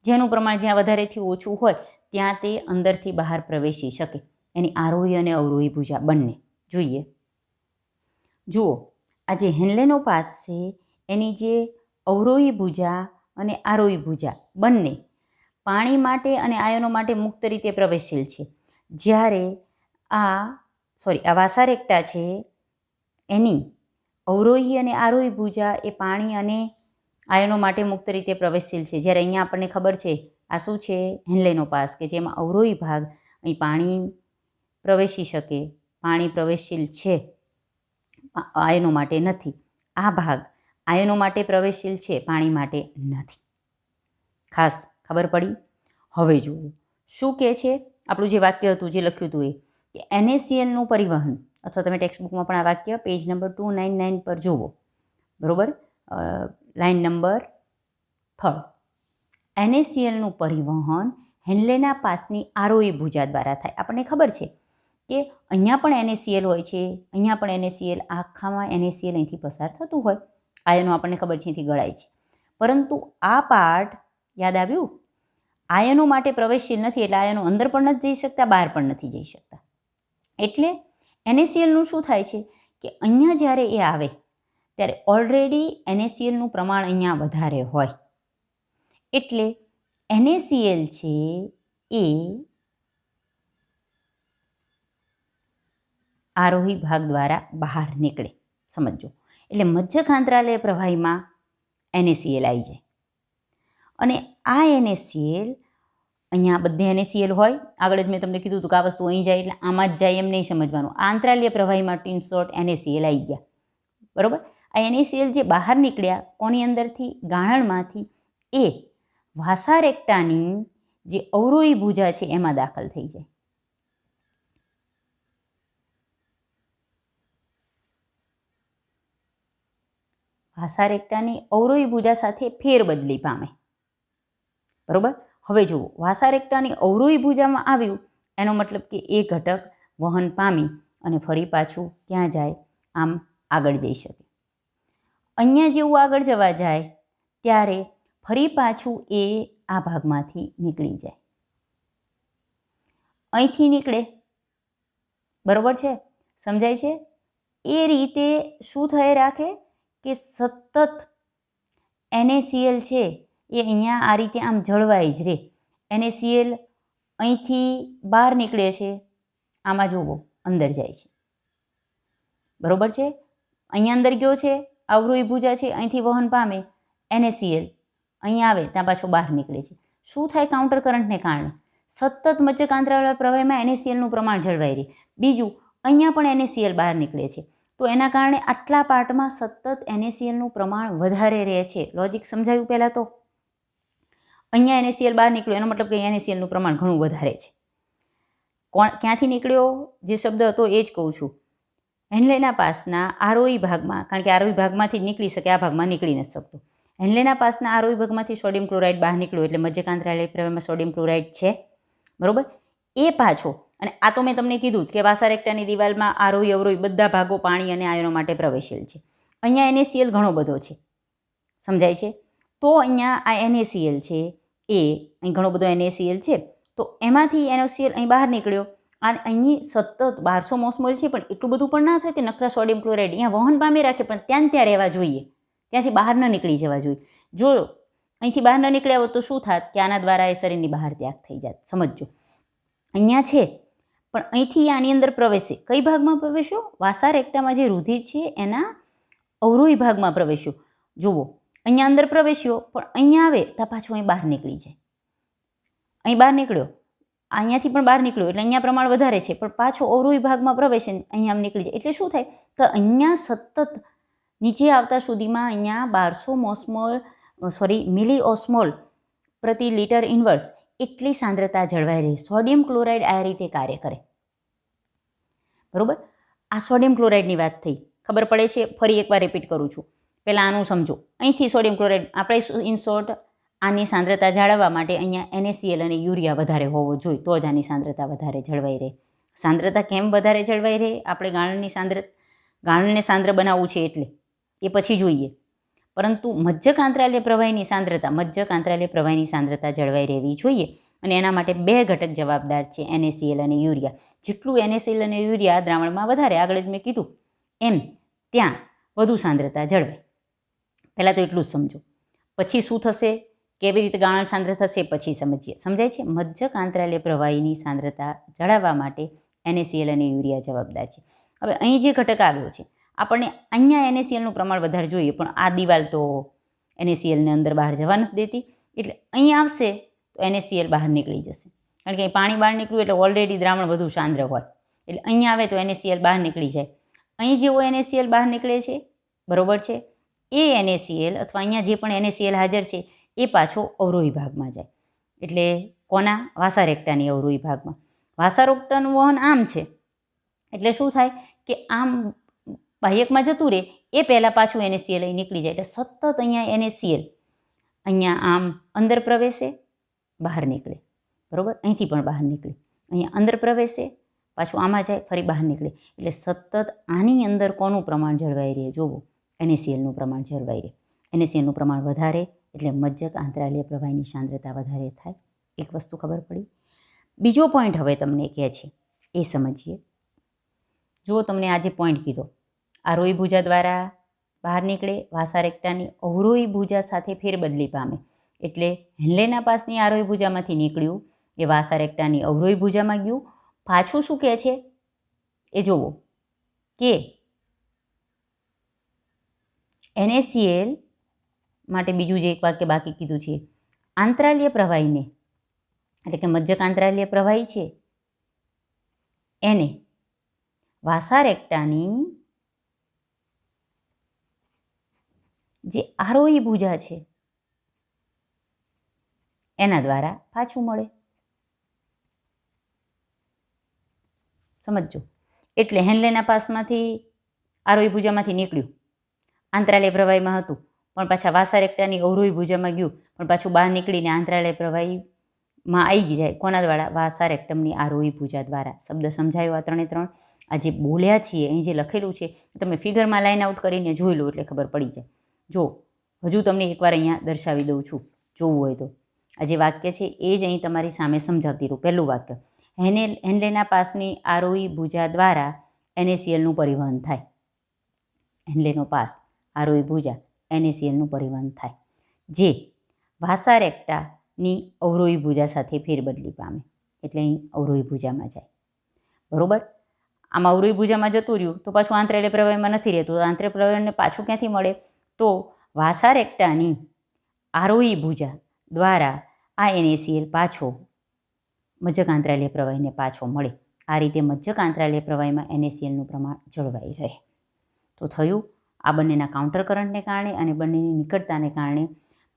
જેનું પ્રમાણ જ્યાં વધારેથી ઓછું હોય ત્યાં તે અંદરથી બહાર પ્રવેશી શકે. એની આરોહી અને અવરોહી ભુજા બંને જોઈએ. જુઓ, આ જે હેન્લેનો પાસ છે એની જે અવરોહી ભુજા અને આરોહી ભુજા બંને પાણી માટે અને આયનો માટે મુક્ત રીતે પ્રવેશશીલ છે. જ્યારે આ વાસારેક્ટા છે એની અવરોહી અને આરોહી ભુજા એ પાણી અને આયનો માટે મુક્ત રીતે પ્રવેશશીલ છે. જ્યારે અહીંયા આપણને ખબર છે આ શું છે? હેન્લેનો પાસ, કે જેમાં અવરોહી ભાગ અહીં પાણી પ્રવેશી શકે, પાણી પ્રવેશશીલ છે, આયનો માટે નથી. આ ભાગ આયનો માટે પ્રવેશશીલ છે, પાણી માટે નથી. ખાસ ખબર પડી? હવે જુઓ શું કહે છે. આપણું જે વાક્ય હતું, જે લખ્યું હતું એ કે NaClનું પરિવહન, અથવા તમે ટેક્સ્ટ બુકમાં પણ આ વાક્ય પેજ નંબર 299 પર જુઓ. બરાબર. Line number 3. NaClનું પરિવહન હેન્લેના પાસની આરોહી ભુજા દ્વારા થાય. આપણને ખબર છે કે અહીંયા પણ NaCl હોય છે, અહીંયા પણ NaCl, આખામાં NaCl અહીંથી પસાર થતું હોય. આયનો આપણને ખબર છે અહીંથી ગળાય છે. પરંતુ આ પાર્ટ યાદ આવ્યું? આયનો માટે પ્રવેશશીલ નથી, એટલે આયનો અંદર પણ નથી જઈ શકતા, બહાર પણ નથી જઈ શકતા. એટલે NaClનું શું થાય છે કે અહીંયા જ્યારે એ આવે ત્યારે ઓલરેડી NaClનું પ્રમાણ અહીંયા વધારે હોય, એટલે NaCl છે એ આરોહી ભાગ દ્વારા બહાર નીકળે. સમજો, એટલે મજ્જકાંતરાલય પ્રવાહીમાં NaCl આવી જાય અને આ NaCl અહીંયા બધે NaCl હોય. આગળ જ મેં તમને કીધું હતું કે આ વસ્તુ અહીં જાય એટલે આમાં જ જાય એમ નહીં સમજવાનું. આંતરાલ્ય પ્રવાહીમાં ઇન શોર્ટ NaCl આવી ગયા. બરાબર. આ NaCl જે બહાર નીકળ્યા કોની અંદરથી? ગાણણમાંથી. એ વાસારેક્ટાની જે અવરોહી ભુજા છે એમાં દાખલ થઈ જાય. વાસારેક્ટાની અવરોહી ભુજા સાથે ફેરબદલી પામે. બરાબર. હવે જુઓ, વાસારેક્ટાની અવરોહી ભુજામાં આવ્યું એનો મતલબ કે એ ઘટક વહન પામી અને ફરી પાછું ક્યાં જાય? આમ આગળ જઈ શકે. અહીંયા જેવું આગળ જવા જાય ત્યારે ફરી પાછું એ આ ભાગમાંથી નીકળી જાય. અહીંથી નીકળે. બરાબર છે? સમજાય છે? એ રીતે શું થઈ રાખે કે સતત NaCl છે એ અહીંયા આ રીતે આમ જળવાઈ જ રહે. NaCl અહીંથી બહાર નીકળે છે, આમાં જુઓ અંદર જાય છે, બરોબર છે. અહીંયા અંદર ગયો છે, અવરોહી ભુજા છે, અહીંથી વહન પામે NaCl, અહીંયા આવે ત્યાં પાછો બહાર નીકળે છે. શું થાય? કાઉન્ટર કરંટને કારણે સતત મજ્જકાંતરાળા પ્રવાહીમાં NaClનું પ્રમાણ જળવાઈ રહે. બીજું, અહીંયા પણ NaCl બહાર નીકળે છે, તો એના કારણે આટલા પાર્ટમાં સતત NaClનું પ્રમાણ વધારે રહે છે. લોજિક સમજાયું પહેલાં તો? અહીંયા NaCl બહાર નીકળ્યો એનો મતલબ કે NaClનું પ્રમાણ ઘણું વધારે છે. ક્યાંથી નીકળ્યો જે શબ્દ હતો એ જ કહું છું. હેનલેના પાસના આરોહી ભાગમાં, કારણ કે આરોહી ભાગમાંથી જ નીકળી શકે, આ ભાગમાં નીકળી નથી શકતો. હેનલેના પાસના આરોહી ભાગમાંથી સોડિયમ ક્લોરાઇડ બહાર નીકળ્યો, એટલે મજ્જકાંતરાળય પ્રવાહીમાં સોડિયમ ક્લોરાઇડ છે, બરોબર. એ પાછો, અને આ તો મેં તમને કીધું જ કે વાસારેક્ટાની દિવાલમાં આરોહી અવરોહી બધા ભાગો પાણી અને આયનો માટે પ્રવેશેલ છે. અહીંયા NaCl ઘણો બધો છે, સમજાય છે? તો અહીંયા આ NaCl છે એ અહીં ઘણો બધો NaCl છે, તો એમાંથી NaCl અહીં બહાર નીકળ્યો અને અહીં સતત 1200 મોસ્મોલ છે, પણ એટલું બધું પણ ના થાય કે નકરા સોડિયમ ક્લોરાઇડ અહીંયા વહન પામી રાખે, પણ ત્યાં રહેવા જોઈએ, ત્યાંથી બહાર ન નીકળી જવા જોઈએ. જો અહીંથી બહાર ન નીકળ્યા હોત તો શું થાત કે આના દ્વારા એ શરીરની બહાર ત્યાગ થઈ જાત. સમજો, અહીંયા છે પણ અહીંથી આની અંદર પ્રવેશે. કઈ ભાગમાં પ્રવેશ્યો? વાસારેક્ટામાં જે રુધિર છે એના અવરોહી ભાગમાં પ્રવેશ્યો. જુઓ, અહીંયા અંદર પ્રવેશ્યો, પણ અહીંયા આવે ત્યાં પાછો અહીં બહાર નીકળી જાય. અહીં બહાર નીકળ્યો, અહીંયાથી પણ બહાર નીકળ્યો, એટલે અહીંયા પ્રમાણ વધારે છે, પણ પાછો અવરોહી ભાગમાં પ્રવેશે, અહીંયા આમ નીકળી જાય. એટલે શું થાય? તો અહીંયા સતત નીચે આવતા સુધીમાં અહીંયા 1200 મિલીઓસ્મોલ પ્રતિ લિટર ઇન્વર્સ એટલી સાંદ્રતા જળવાઈ રહે. સોડિયમ ક્લોરાઇડ આ રીતે કાર્ય કરે, બરોબર. આ સોડિયમ ક્લોરાઇડની વાત થઈ, ખબર પડે છે? ફરી એકવાર રિપીટ કરું છું, પહેલાં આનું સમજો. અહીંથી સોડિયમ ક્લોરાઇડ, આપણે ઇન શોર્ટ આની સાંદ્રતા જાળવવા માટે અહીંયા NaCl અને યુરિયા વધારે હોવો જોઈએ, તો જ આની સાંદ્રતા વધારે જળવાઈ રહે. સાંદ્રતા કેમ વધારે જળવાઈ રહે? આપણે ગાળણને સાંદ્ર બનાવવું છે એટલે એ પછી જોઈએ. પરંતુ મજ્જકાંતરાલ્ય પ્રવાહીની સાંદ્રતા જળવાઈ રહેવી જોઈએ, અને એના માટે 2 ઘટક જવાબદાર છે, NaCl અને યુરિયા. જેટલું NaCl અને યુરિયા દ્રાવણમાં વધારે, આગળ જ મેં કીધું એમ, ત્યાં વધુ સાંદ્રતા જળવાય. પહેલાં તો એટલું જ સમજો. પછી શું થશે, કેવી રીતે ગાળણ સાંદ્ર થશે પછી સમજીએ. સમજાય છે? મજ્જકાંતરાલ્ય પ્રવાહીની સાંદ્રતા જાળવવા માટે NaCl અને યુરિયા જવાબદાર છે. હવે અહીં જે ઘટક આવ્યો છે, આપણને અહીંયા NaClનું પ્રમાણ વધારે જોઈએ, પણ આ દિવાલ તો NaClને અંદર બહાર જવા નથી દેતી, એટલે અહીં આવશે તો NaCl બહાર નીકળી જશે. કારણ કે અહીં પાણી બહાર નીકળ્યું એટલે ઓલરેડી દ્રાવણ વધુ સાંદ્ર હોય, એટલે અહીંયા આવે તો NaCl બહાર નીકળી જાય. અહીં જેવો NaCl બહાર નીકળે છે, બરોબર છે, એ NaCl અથવા અહીંયા જે પણ NaCl હાજર છે એ પાછો અવરોહી ભાગમાં જાય. એટલે કોના? વાસારેક્ટાની અવરોહી ભાગમાં. વાસારેક્ટાનું વહન આમ છે, એટલે શું થાય કે આમ બાહ્યકમાં જતું રહે એ પહેલાં પાછું NaCl અહીં નીકળી જાય. એટલે સતત અહીંયા NaCl અહીંયા આમ અંદર પ્રવેશે, બહાર નીકળે, બરાબર. અહીંથી પણ બહાર નીકળે, અહીંયા અંદર પ્રવેશે, પાછું આમાં જાય, ફરી બહાર નીકળે. એટલે સતત આની અંદર કોનું પ્રમાણ જળવાઈ રહે? જુઓ, NaClનું પ્રમાણ જળવાઈ રહે. NaClનું પ્રમાણ વધારે એટલે મજ્જકાંતરાલ્ય પ્રવાહીની સાંદ્રતા વધારે થાય. એક વસ્તુ ખબર પડી. બીજો પોઈન્ટ હવે તમને કહે છે એ સમજીએ. જો તમને આજે પોઈન્ટ કીધો, આરોહી ભુજા દ્વારા બહાર નીકળે, વાસારેક્ટાની અવરોહી ભુજા સાથે ફેરબદલી પામે. એટલે હેનલેના પાસની આરોહી ભુજામાંથી નીકળ્યું એ વાસારેક્ટાની અવરોહી ભુજામાં ગયું. પાછું શું કહે છે એ જુઓ કે NaCl માટે બીજું જે એક વાક્ય બાકી કીધું છે, આંતરાલ્ય પ્રવાહીને, એટલે કે મજ્જકાંતરાલ્ય પ્રવાહી છે એને વાસારેક્ટાની જે આરોહી ભુજા છે એના દ્વારા પાછું મળે. સમજો, એટલે હેનલેના પાસમાંથી આરોહી ભુજામાંથી નીકળ્યું, આંતરાલ્ય પ્રવાહીમાં હતું, પણ પાછા વાસારેક્ટાની અવરોહી ભુજામાં ગયું, પણ પાછું બહાર નીકળીને આંતરાલ્ય પ્રવાહીમાં આવી જાય. કોના દ્વારા? વાસારેક્ટમની આરોહી ભુજા દ્વારા. શબ્દ સમજાયો? આ 3 આ જે બોલ્યા છીએ, અહીં જે લખેલું છે તમે ફિગરમાં લાઇન આઉટ કરીને જોઈ લો એટલે ખબર પડી જાય. જો હજુ તમને એકવાર અહીંયા દર્શાવી દઉં છું, જોવું હોય તો. આ જે વાક્ય છે એ જ અહીં તમારી સામે સમજાવતી રહું. પહેલું વાક્ય, હેનલેના પાસની આરોહી ભુજા દ્વારા NaClનું પરિવહન થાય. હેન્લેનો પાસ, આરોહી ભુજા, NaClનું પરિવહન થાય, જે વાસા રેક્ટાની અવરોહી ભુજા સાથે ફેરબદલી પામે, એટલે અહીં અવરોહી ભુજામાં જાય. બરાબર. આમાં અવરોહી ભુજામાં જતું રહ્યું તો પાછું આંતરાલીય પ્રવાહીમાં નથી રહેતું. તો આંતરિક પ્રવાહીને પાછું ક્યાંથી મળે? તો વાસા રેક્ટાની આરોહી ભુજા દ્વારા આ NaCl પાછો મજ્જક આંતરાલીય પ્રવાહીને પાછો મળે. આ રીતે મજ્જક આંતરાલીય પ્રવાહીમાં NaClનું પ્રમાણ જળવાઈ રહે. તો થયું આ બંનેના કાઉન્ટર કરંટને કારણે અને બંનેની નિકટતાને કારણે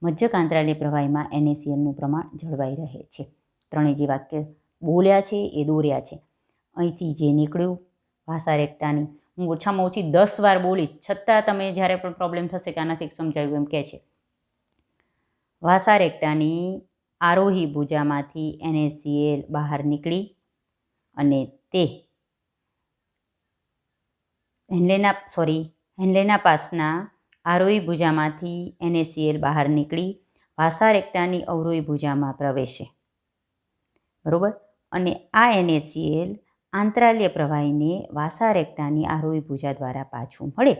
મજ્જક આંતરાલીય પ્રવાહીમાં NaClનું પ્રમાણ જળવાઈ રહે છે. ત્રણેય જે વાક્ય બોલ્યા છે એ દોર્યા છે. અહીંથી જે નીકળ્યું વાસા રેક્ટાની, હું ઓછામાં ઓછી 10 વાર બોલીશ, છતાં તમે જ્યારે પણ પ્રોબ્લેમ થશે કે આનાથી સમજાવ્યું એમ કહે છે. વાસા રેક્ટાની આરોહી ભુજામાંથી NaCl બહાર નીકળી અને તે હેન્લેના પાસના આરોહી ભુજામાંથી NaCl બહાર નીકળી વાસા રેક્ટાની અવરોહી ભુજામાં પ્રવેશે. બરાબર. અને આ NaCl આંતરાલીય પ્રવાહીને વાસા રેક્ટાની આરોહી ભુજા દ્વારા પાછું મળે.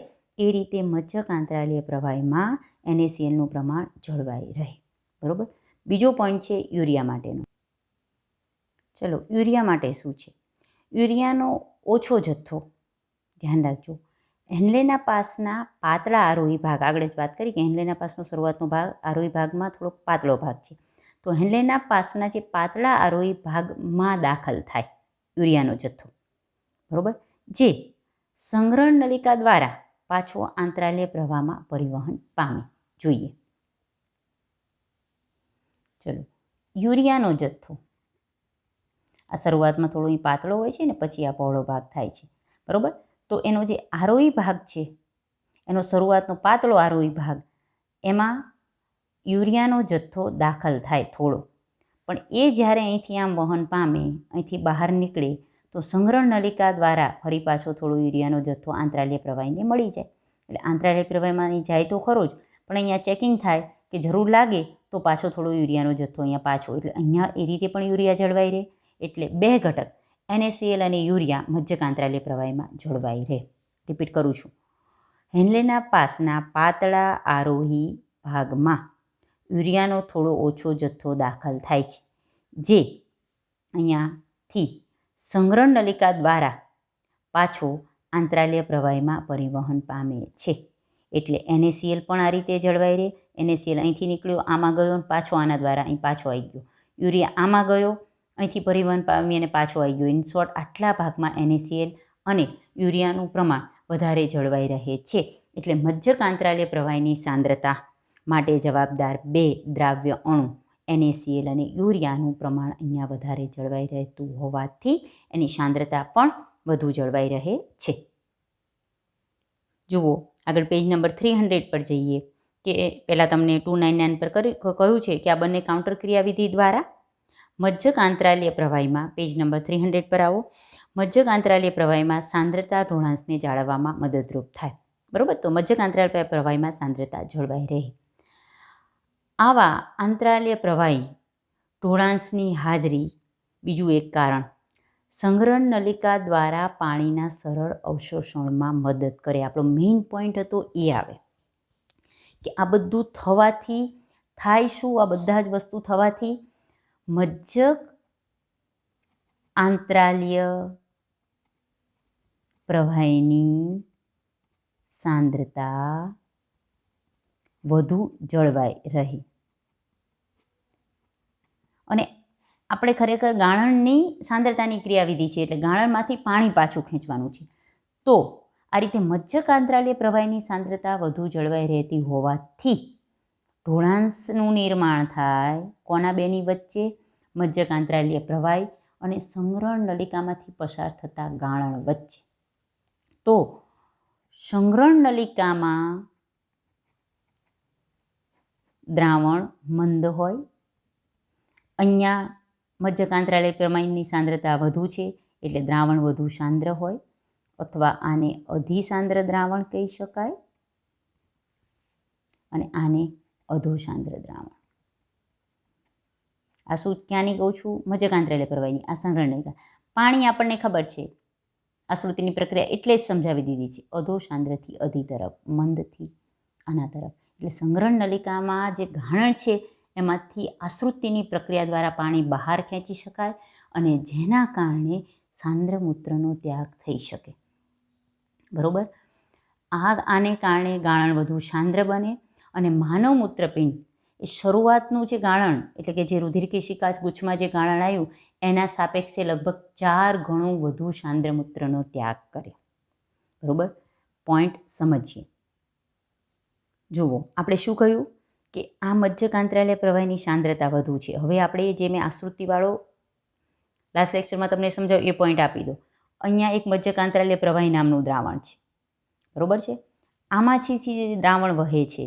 એ રીતે મજ્જક આંતરાલીય પ્રવાહીમાં NaClનું પ્રમાણ જળવાઈ રહે. બરાબર. બીજો પોઈન્ટ છે યુરિયા માટેનો. ચલો, યુરિયા માટે શું છે? યુરિયાનો ઓછો જથ્થો, ધ્યાન રાખજો. હેન્લેના પાસના પાતળા આરોહી ભાગ, આગળ જ વાત કરી કે હેન્લેના પાસનો શરૂઆતનો ભાગ આરોહી ભાગમાં થોડોક પાતળો ભાગ છે. તો હેન્લેના પાસના જે પાતળા આરોહી ભાગમાં દાખલ થાય યુરિયાનો જથ્થો, બરાબર, જે સંગ્રહણ નલિકા દ્વારા પાછો આંતરાલીય પ્રવાહમાં પરિવહન પામે. જોઈએ. ચલો, યુરિયાનો જથ્થો આ શરૂઆતમાં થોડો અહીં પાતળો હોય છે ને પછી આ પહોળો ભાગ થાય છે. બરાબર. તો એનો જે આરોહી ભાગ છે, એનો શરૂઆતનો પાતળો આરોહી ભાગ, એમાં યુરિયાનો જથ્થો દાખલ થાય થોડો, પણ એ જ્યારે અહીંથી આમ વહન પામે, અહીંથી બહાર નીકળે તો સંગ્રહણ નલિકા દ્વારા ફરી પાછો થોડો યુરિયાનો જથ્થો આંતરાલીય પ્રવાહીને મળી જાય. એટલે આંતરાલીય પ્રવાહીમાં અહીં જાય તો ખરો જ, પણ અહીંયા ચેકિંગ થાય કે જરૂર લાગે તો પાછો થોડો યુરિયાનો જથ્થો અહીંયા પાછો, એટલે અહીંયા એ રીતે પણ યુરિયા જળવાઈ રહે. એટલે બે ઘટક NaCl અને યુરિયા મજ્જક આંતરાલીય પ્રવાહીમાં જળવાઈ રહે. રિપીટ કરું છું. હેન્લેના પાસના પાતળા આરોહી ભાગમાં યુરિયાનો થોડો ઓછો જથ્થો દાખલ થાય છે, જે અહીંયાથી સંગ્રહણ નલિકા દ્વારા પાછો આંતરાલીય પ્રવાહીમાં પરિવહન પામે છે. એટલે NaCl પણ આ રીતે જળવાઈ રહે. NaCl અહીંથી નીકળ્યો, આમાં ગયો, પાછો આના દ્વારા અહીં પાછો આવી ગયો. યુરિયા આમાં ગયો, અહીંથી પરિવહન પામી અને પાછો આવી ગયો. ઇન શોર્ટ, આટલા ભાગમાં NaCl અને યુરિયાનું પ્રમાણ વધારે જળવાઈ રહે છે. એટલે મજ્જક આંતરાલીય પ્રવાહીની સાંદ્રતા માટે જવાબદાર બે દ્રાવ્ય અણુ NaCl અને યુરિયાનું પ્રમાણ અહીંયા વધારે જળવાઈ રહેતું હોવાથી એની સાંદ્રતા પણ વધુ જળવાઈ રહે છે. જુઓ, આગળ પેજ નંબર 300 પર જઈએ કે પહેલાં તમને 299 પર કહ્યું છે કે આ બંને કાઉન્ટર ક્રિયાવિધિ દ્વારા મજ્જક આંતરાલીય પ્રવાહીમાં, પેજ નંબર 300 પર આવો, મજ્જક આંતરાલીય પ્રવાહીમાં સાંદ્રતા ઢોળાંશને જાળવવામાં મદદરૂપ થાય. બરાબર. તો મજ્જક આંતરાલીય પ્રવાહીમાં સાંદ્રતા જળવાઈ રહે. આવા આંતરાલીય પ્રવાહી ઢોળાંશની હાજરી બીજું એક કારણ સંગ્રહણ નલિકા દ્વારા પાણીના સરળ અવશોષણમાં મદદ કરે. આપણો મેઇન પોઈન્ટ હતો એ આવે કે આ બધું થવાથી થાય શું? આ બધા જ વસ્તુ થવાથી મજ્જક આંતરાલીય પ્રવાહીની સાંદ્રતા વધુ જળવાઈ રહી. અને આપણે ખરેખર ગાળણની સાંદ્રતાની ક્રિયાવિધિ છે, એટલે ગાળણમાંથી પાણી પાછું ખેંચવાનું છે. તો આ રીતે મજ્જક આંતરાલીય પ્રવાહીની સાંદ્રતા વધુ જળવાઈ રહેતી હોવાથી ઢોળાંશનું નિર્માણ થાય. કોના બેની વચ્ચે? મજ્જક આંતરાલીય પ્રવાહી અને સંગ્રહણ નલિકામાંથી પસાર થતા ગાળણ વચ્ચે. તો સંગ્રહણ નલિકામાં દ્રાવણ મંદ હોય, અહીંયા મજ્જક આંતરાલીય પ્રવાહીની સાંદ્રતા વધુ છે એટલે દ્રાવણ વધુ સાંદ્ર હોય, અથવા આને અધિસાંદ્ર દ્રાવણ કહી શકાય અને આને અધોસાંદ્ર દ્રાવણ. આ શું ક્યાંની કહું છું? મજ્જક આંતરાલીય પ્રવાહીની. આ સંગ્રહણ નલિકા. પાણી આપણને ખબર છે આશ્રુતિની પ્રક્રિયા એટલે જ સમજાવી દીધી છે. અધો સાંદ્રથી અધિ તરફ, મંદથી આના તરફ. એટલે સંગ્રહણ નલિકામાં જે ગાણણ છે એમાંથી આશ્રુતિની પ્રક્રિયા દ્વારા પાણી બહાર ખેંચી શકાય અને જેના કારણે સાંદ્ર મૂત્રનો ત્યાગ થઈ શકે. બરાબર. આને કારણે ગાળણ વધુ સાંદ્ર બને અને માનવ મૂત્રપિંડ એ શરૂઆતનું જે ગાળણ એટલે કે જે રુધિર કેશિકા ગુચ્છમાં જે ગાળણ આવ્યું એના સાપેક્ષે લગભગ 4 ગણું વધુ સાંદ્ર મૂત્રનો ત્યાગ કરે. બરાબર. પોઈન્ટ સમજીએ. જુઓ, આપણે શું કહ્યું કે આ મજ્જકાંતરાલય પ્રવાહીની સાંદ્રતા વધુ છે. હવે આપણે જે મેં આશ્રુતિવાળો લાસ્ટ લેક્ચરમાં તમને સમજાવ્યું એ પોઈન્ટ આપી દો. અહીંયા એક મજ્જકાંતરાલય પ્રવાહી નામનું દ્રાવણ છે. બરાબર છે. આમાંથી જે દ્રાવણ વહે છે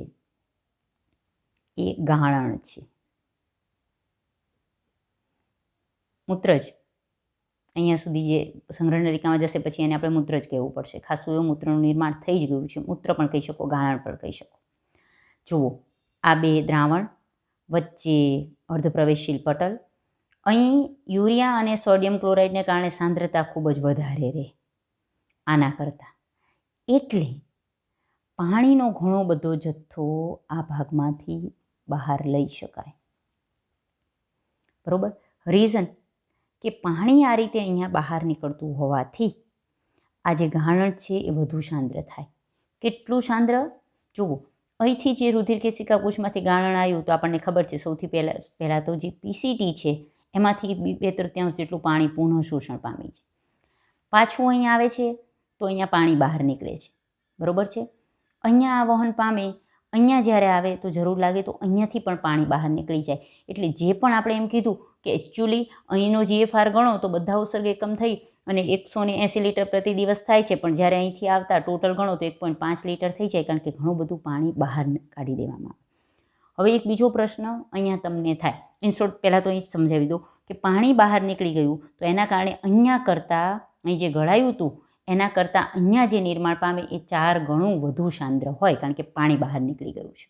એ ગાળણ છે. મૂત્ર જ અહીંયા સુધી જે સંગ્રહ નલિકામાં જશે પછી એને આપણે મૂત્ર જ કહેવું પડશે. ખાસું એવું મૂત્રનું નિર્માણ થઈ જ ગયું છે. મૂત્ર પણ કહી શકો, ગાળણ પણ કહી શકો. જુઓ, આ બે દ્રાવણ વચ્ચે અર્ધપ્રવેશશીલ પટલ. અહીં યુરિયા અને સોડિયમ ક્લોરાઇડને કારણે સાંદ્રતા ખૂબ જ વધારે રહે આના કરતાં. એટલે પાણીનો ઘણો બધો જથ્થો આ ભાગમાંથી બહાર લઈ શકાય. બરાબર. રીઝન કે પાણી આ રીતે અહીંયા બહાર નીકળતું હોવાથી આ જે ગાળણ છે એ વધુ સાંદ્ર થાય. કેટલું સાંદ્ર? જુઓ, અહીંથી જે રુધિર કેશિકા કોષમાંથી ગાળણ આવ્યું તો આપણને ખબર છે સૌથી પહેલાં તો જે પીસીટી છે એમાંથી 2/3 જેટલું પાણી પુનઃ શોષણ પામી છે. પાછું અહીંયા આવે છે તો અહીંયા પાણી બહાર નીકળે છે. બરાબર છે. અહીંયા આ વહન પામે, અહીંયા જ્યારે આવે તો જરૂર લાગે તો અહીંયાથી પણ પાણી બહાર નીકળી જાય. એટલે જે પણ આપણે એમ કીધું કે એકચ્યુઅલી અહીંનો GFR ગણો તો બધા ઉત્સર્ગ એકમ થઈ અને 180 લીટર પ્રતિ દિવસ થાય છે, પણ જ્યારે અહીંથી આવતા ટોટલ ગણો તો 1.5 લીટર થઈ જાય, કારણ કે ઘણું બધું પાણી બહાર કાઢી દેવામાં આવે. હવે એક બીજો પ્રશ્ન અહીંયા તમને થાય. ઇન શોર્ટ પહેલાં તો અહીં જ સમજાવી દો કે પાણી બહાર નીકળી ગયું તો એના કારણે અહીંયા કરતાં અહીં જે ગળાયું હતું એના કરતાં અહીંયા જે નિર્માણ પામે એ 4 ગણું વધુ સાંદ્ર હોય, કારણ કે પાણી બહાર નીકળી ગયું છે.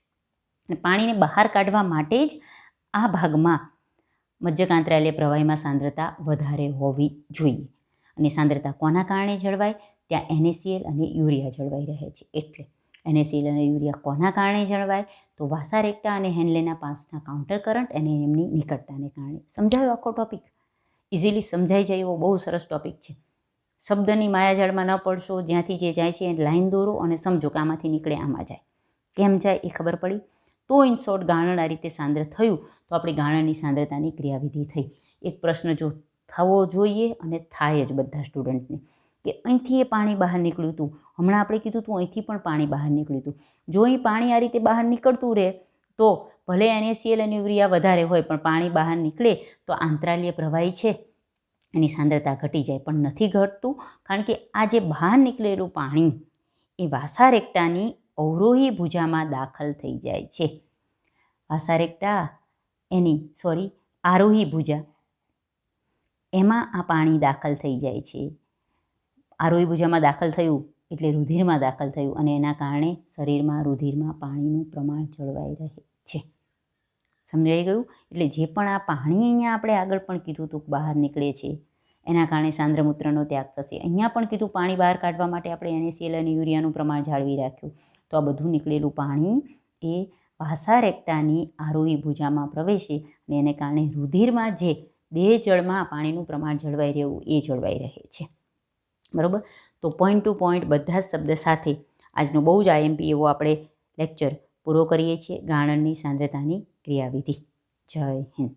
અને પાણીને બહાર કાઢવા માટે જ આ ભાગમાં મજ્જકાંતરાલય પ્રવાહીમાં સાંદ્રતા વધારે હોવી જોઈએ. અને સાંદ્રતા કોના કારણે જળવાય? ત્યાં NaCl અને યુરિયા જળવાઈ રહે છે. એટલે NaCl અને યુરિયા કોના કારણે જળવાય? તો વાસા રેક્ટા અને હેનલેના પાસના કાઉન્ટર કરંટ અને એમની નિકટતાને કારણે. સમજાયો આખો ટોપિક? ઇઝીલી સમજાઈ જાય એવો બહુ સરસ ટોપિક છે. શબ્દની માયાજાળમાં ન પડશો. જ્યાંથી જે જાય છે એ લાઈન દોરો અને સમજો કે આમાંથી નીકળે આમાં જાય. કેમ જાય એ ખબર પડી. તો ઇન શોર્ટ ગાળણ આ રીતે સાંદ્ર થયું તો આપણી ગાળણની સાંદ્રતાની ક્રિયાવિધિ થઈ. એક પ્રશ્ન જો થવો જોઈએ અને થાય જ બધા સ્ટુડન્ટને કે અહીંથી એ પાણી બહાર નીકળ્યું હતું. હમણાં આપણે કીધું હતું અહીંથી પણ પાણી બહાર નીકળ્યું હતું. જો અહીં પાણી આ રીતે બહાર નીકળતું રહે તો ભલે NaCl અને યુરિયા વધારે હોય પણ પાણી બહાર નીકળે તો આંતરાલીય પ્રવાહી છે એની સાંદ્રતા ઘટી જાય. પણ નથી ઘટતું, કારણ કે આ જે બહાર નીકળેલું પાણી એ વાસા રેક્ટાની અવરોહી ભુજામાં દાખલ થઈ જાય છે. વાસા રેક્ટા આરોહી ભુજા એમાં આ પાણી દાખલ થઈ જાય છે. આરોહી ભુજામાં દાખલ થયું એટલે રુધિરમાં દાખલ થયું અને એના કારણે શરીરમાં રુધિરમાં પાણીનું પ્રમાણ જળવાઈ રહે છે. સમજાઈ ગયું? એટલે જે પણ આ પાણી અહીંયા આપણે આગળ પણ કીધું હતું બહાર નીકળે છે એના કારણે સાંદ્રમૂત્રનો ત્યાગ થશે. અહીંયા પણ કીધું પાણી બહાર કાઢવા માટે આપણે NaCl અને યુરિયાનું પ્રમાણ જાળવી રાખ્યું. તો આ બધું નીકળેલું પાણી એ વાસા રેક્ટાની આરોહી ભુજામાં પ્રવેશે અને એને કારણે રુધિરમાં જે દેહ જળમાં પાણીનું પ્રમાણ જળવાઈ રહેવું એ જળવાઈ રહે છે. બરાબર. તો પોઈન્ટ ટુ પોઈન્ટ બધા જ શબ્દ સાથે આજનો બહુ જ IMP એવો આપણે લેક્ચર પૂરો કરીએ છીએ. ગાળણની સાંદ્રતાની ક્રિયાવિધિ. જય હિન્દ.